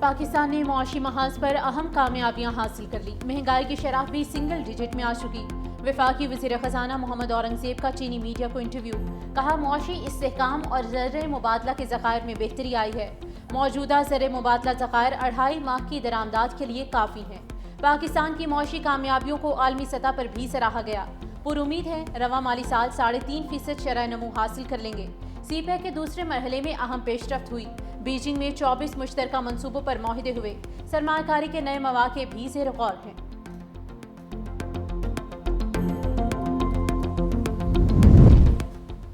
پاکستان نے معاشی محاذ پر اہم کامیابیاں حاصل کر لی، مہنگائی کی شرح بھی سنگل ڈیجٹ میں آ چکی۔ وفاقی وزیر خزانہ محمد اورنگزیب کا چینی میڈیا کو انٹرویو، کہا معاشی استحکام اور زر مبادلہ کے ذخائر میں بہتری آئی ہے، موجودہ زر مبادلہ ذخائر 2.5 ماہ کی درآمدات کے لیے کافی ہیں۔ پاکستان کی معاشی کامیابیوں کو عالمی سطح پر بھی سراہا گیا، پر امید ہے رواں مالی سال 3.5% شرح نمو حاصل کر لیں گے۔ سی پیک کے دوسرے مرحلے میں اہم پیش رفت ہوئی، بیجنگ میں 24 مشترکہ منصوبوں پر معاہدے ہوئے، سرمایہ کاری کے نئے مواقع بھی زیر غور ہیں۔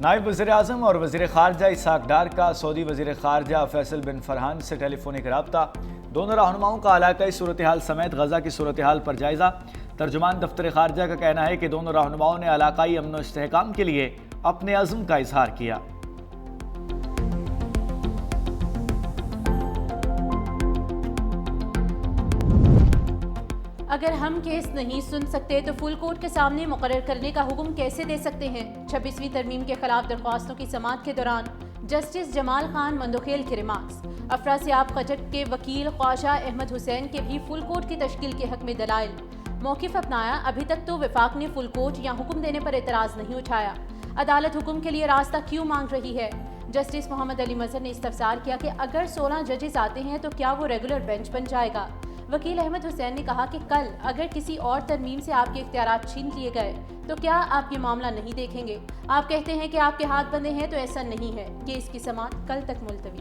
نائب وزیر اعظم اور وزیر خارجہ اسحاق ڈار کا سعودی وزیر خارجہ فیصل بن فرحان سے ٹیلی فونک رابطہ، دونوں رہنماؤں کا علاقائی صورتحال سمیت غزہ کی صورتحال پر جائزہ۔ ترجمان دفتر خارجہ کا کہنا ہے کہ دونوں رہنماؤں نے علاقائی امن و استحکام کے لیے اپنے عزم کا اظہار کیا۔ اگر ہم کیس نہیں سن سکتے تو فل کورٹ کے سامنے مقرر کرنے کا حکم کیسے دے سکتے ہیں؟ 26ویں ترمیم کے خلاف درخواستوں کی سماعت کے دوران جسٹس جمال خان مندوخیل کے ریمارکس۔ افراسیاب خجک کے وکیل خواجہ احمد حسین کے بھی فل کورٹ کی تشکیل کے حق میں دلائل، موقف اپنایا۔ ابھی تک تو وفاق نے فل کورٹ یا حکم دینے پر اعتراض نہیں اٹھایا، عدالت حکم کے لیے راستہ کیوں مانگ رہی ہے؟ جسٹس محمد علی مظہر نے استفسار کیا کہ اگر 16 ججز آتے ہیں تو کیا وہ ریگولر بینچ بن جائے گا؟ وکیل احمد حسین نے کہا کہ کل اگر کسی اور ترمیم سے آپ کے اختیارات چھین لیے گئے تو کیا آپ یہ معاملہ نہیں دیکھیں گے؟ آپ کہتے ہیں کہ آپ کے ہاتھ بندھے ہیں تو ایسا نہیں ہے کہ اس کی سماعت کل تک ملتوی۔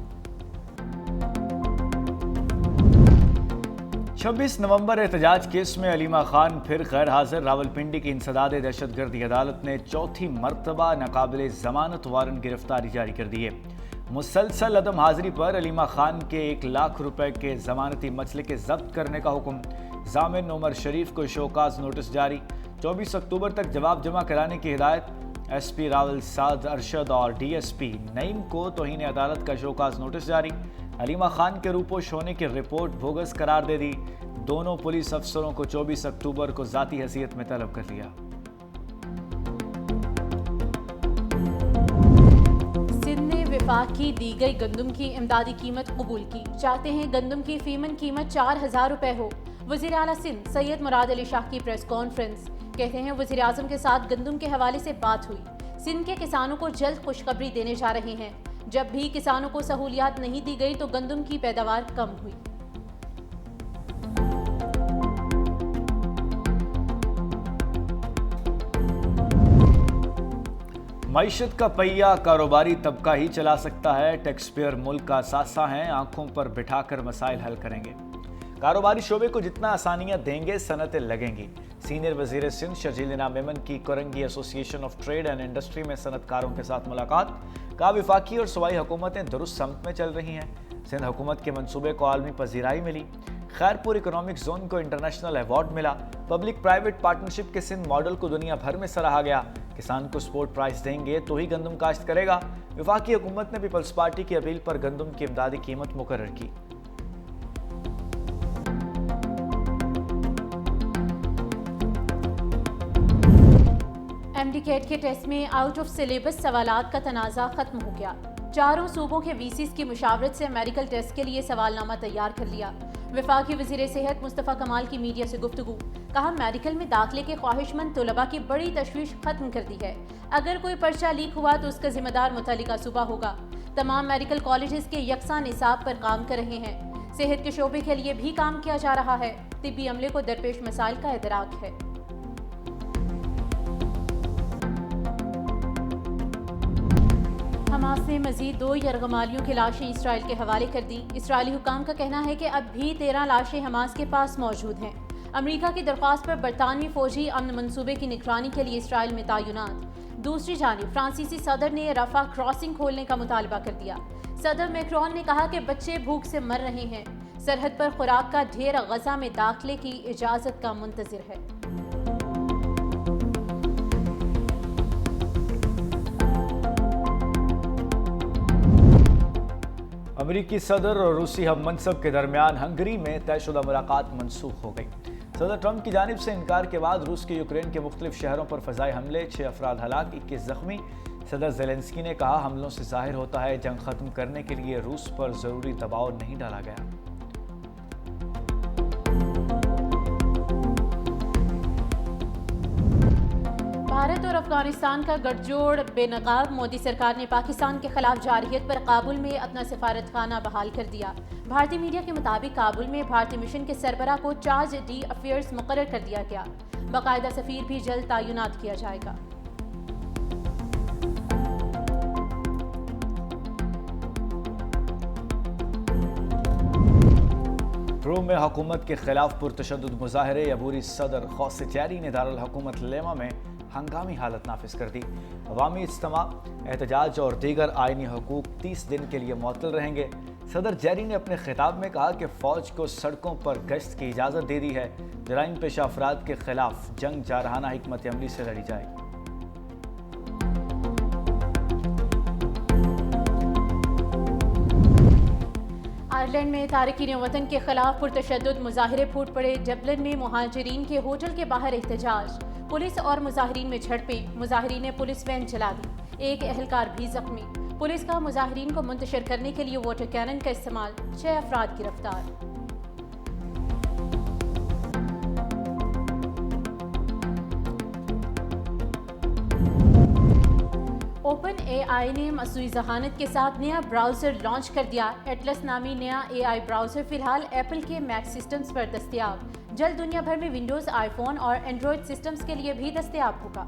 26 نومبر احتجاج کیس میں علیمہ خان پھر غیر حاضر۔ راولپنڈی کی انسداد دہشت گردی عدالت نے چوتھی مرتبہ ناقابل ضمانت وارنٹ گرفتاری جاری کر دی ہے۔ مسلسل عدم حاضری پر علیمہ خان کے 1 لاکھ روپے کے ضمانتی مسلح ضبط کرنے کا حکم، ضامن عمر شریف کو شوکاز نوٹس جاری۔ 24 اکتوبر تک جواب جمع کرانے کی ہدایت۔ ایس پی راول سعد ارشد اور ڈی ایس پی نعیم کو توہین عدالت کا شوکاز نوٹس جاری۔ علیمہ خان کے روپوش ہونے کی رپورٹ بوگس قرار دے دی۔ دونوں پولیس افسروں کو 24 اکتوبر کو ذاتی حیثیت میں طلب کر لیا۔ وفاق کی دی گئی گندم کی امدادی قیمت قبول کی، چاہتے ہیں گندم کی فیمن قیمت 4000 روپے ہو۔ وزیر اعلیٰ سندھ سید مراد علی شاہ کی پریس کانفرنس، کہتے ہیں وزیر اعظم کے ساتھ گندم کے حوالے سے بات ہوئی، سندھ کے کسانوں کو جلد خوشخبری دینے جا رہے ہیں۔ جب بھی کسانوں کو سہولیات نہیں دی گئی تو گندم کی پیداوار کم ہوئی۔ معیشت کا پہیہ کاروباری طبقہ ہی چلا سکتا ہے، ٹیکس پیئر ملک کا اثاثہ ہیں، آنکھوں پر بٹھا کر مسائل حل کریں گے۔ کاروباری شعبے کو جتنا آسانیاں دیں گے صنعتیں لگیں گی۔ سینئر وزیر سندھ شرجیل میمن کی کرنگی ایسوسی ایشن آف ٹریڈ اینڈ انڈسٹری میں صنعت کاروں کے ساتھ ملاقات، کہا وفاقی اور صوبائی حکومتیں درست سمت میں چل رہی ہیں۔ سندھ حکومت کے منصوبے کو عالمی پذیرائی ملی، خیرپور اکنامک زون کو انٹرنیشنل ایوارڈ ملا، پبلک پرائیویٹ پارٹنرشپ کے سندھ ماڈل کو دنیا بھر میں سراہا گیا۔ کسان کو سپورٹ پرائز دیں گے تو ہی گندم کاشت کرے گا۔ وفاقی حکومت نے پیپلز پارٹی کی اپیل پر گندم کی امدادی قیمت مقرر کی۔ ایم ڈی کیٹ کے ٹیسٹ میں آؤٹ آف سلیبس سوالات کا تنازع ختم ہو گیا۔ چاروں صوبوں کے وی سیز کی مشاورت سے میڈیکل ٹیسٹ کے لیے سوال نامہ تیار کر لیا۔ وفاقی وزیر صحت مصطفیٰ کمال کی میڈیا سے گفتگو، کہا میڈیکل میں داخلے کے خواہش مند طلباء کی بڑی تشویش ختم کر دی ہے۔ اگر کوئی پرچہ لیک ہوا تو اس کا ذمہ دار متعلقہ صوبہ ہوگا۔ تمام میڈیکل کالجز کے یکساں نصاب پر کام کر رہے ہیں۔ صحت کے شعبے کے لیے بھی کام کیا جا رہا ہے۔ طبی عملے کو درپیش مسائل کا ادراک ہے۔ حماس نے مزید 2 یرغمالیوں کی لاشیں اسرائیل کے حوالے کر دی۔ اسرائیلی حکام کا کہنا ہے کہ اب بھی 13 لاشیں حماس کے پاس موجود ہیں۔ امریکہ کی درخواست پر برطانوی فوجی امن منصوبے کی نگرانی کے لیے اسرائیل میں تعینات۔ دوسری جانب فرانسیسی صدر نے رفح کراسنگ کھولنے کا مطالبہ کر دیا۔ صدر میکرون نے کہا کہ بچے بھوک سے مر رہے ہیں، سرحد پر خوراک کا ڈھیر غزہ میں داخلے کی اجازت کا منتظر ہے۔ امریکی صدر اور روسی ہم منصب کے درمیان ہنگری میں طے شدہ ملاقات منسوخ ہو گئی۔ صدر ٹرمپ کی جانب سے انکار کے بعد روس کے یوکرین کے مختلف شہروں پر فضائی حملے، 6 افراد ہلاک، 21 زخمی۔ صدر زیلنسکی نے کہا حملوں سے ظاہر ہوتا ہے جنگ ختم کرنے کے لیے روس پر ضروری دباؤ نہیں ڈالا گیا۔ بھارت اور افغانستان کا گٹھ جوڑ بے نقاب، مودی سرکار نے پاکستان کے خلاف جارحیت پر کابل میں اپنا سفارت خانہ بحال کر دیا۔ بھارتی میڈیا کے مطابق کابل میں بھارتی مشن کے سربراہ کو چارج ڈی افیئرز مقرر کر دیا گیا۔ باقاعدہ سفیر بھی جلد تعینات کیا جائے گا۔ روم میں حکومت کے خلاف پرتشدد مظاہرے، عبوری صدر خوسچیری نے دارالحکومت لیما میں ہنگامی حالت نافذ کر دی۔ عوامی اجتماع، احتجاج اور دیگر آئینی حقوق 30 دن کے لیے معطل رہیں گے۔ صدر جیری نے اپنے خطاب میں کہا کہ فوج کو سڑکوں پر گشت کی اجازت دے دی ہے، جرائم پیشہ افراد کے خلاف جنگ جارحانہ حکمت عملی سے لڑی جائے گی۔ آئرلینڈ میں تارکین وطن کے خلاف پرتشدد مظاہرے پھوٹ پڑے۔ ڈبلن میں مہاجرین کے ہوٹل کے باہر احتجاج، پولیس اور مظاہرین میں جھڑپیں، مظاہرین نے پولیس وین جلا دی، ایک اہلکار بھی زخمی۔ پولیس کا مظاہرین کو منتشر کرنے کے لیے واٹر کینن کا استعمال، 6 افراد گرفتار۔ اوپن اے آئی نے مصنوعی ذہانت کے ساتھ نیا براؤزر لانچ کر دیا۔ ایٹلس نامی نیا اے آئی براؤزر فی الحال ایپل کے میک سسٹمز پر دستیاب، جلد دنیا بھر میں ونڈوز، آئی فون اور اینڈرائڈ سسٹمز کے لیے بھی دستیاب ہوگا۔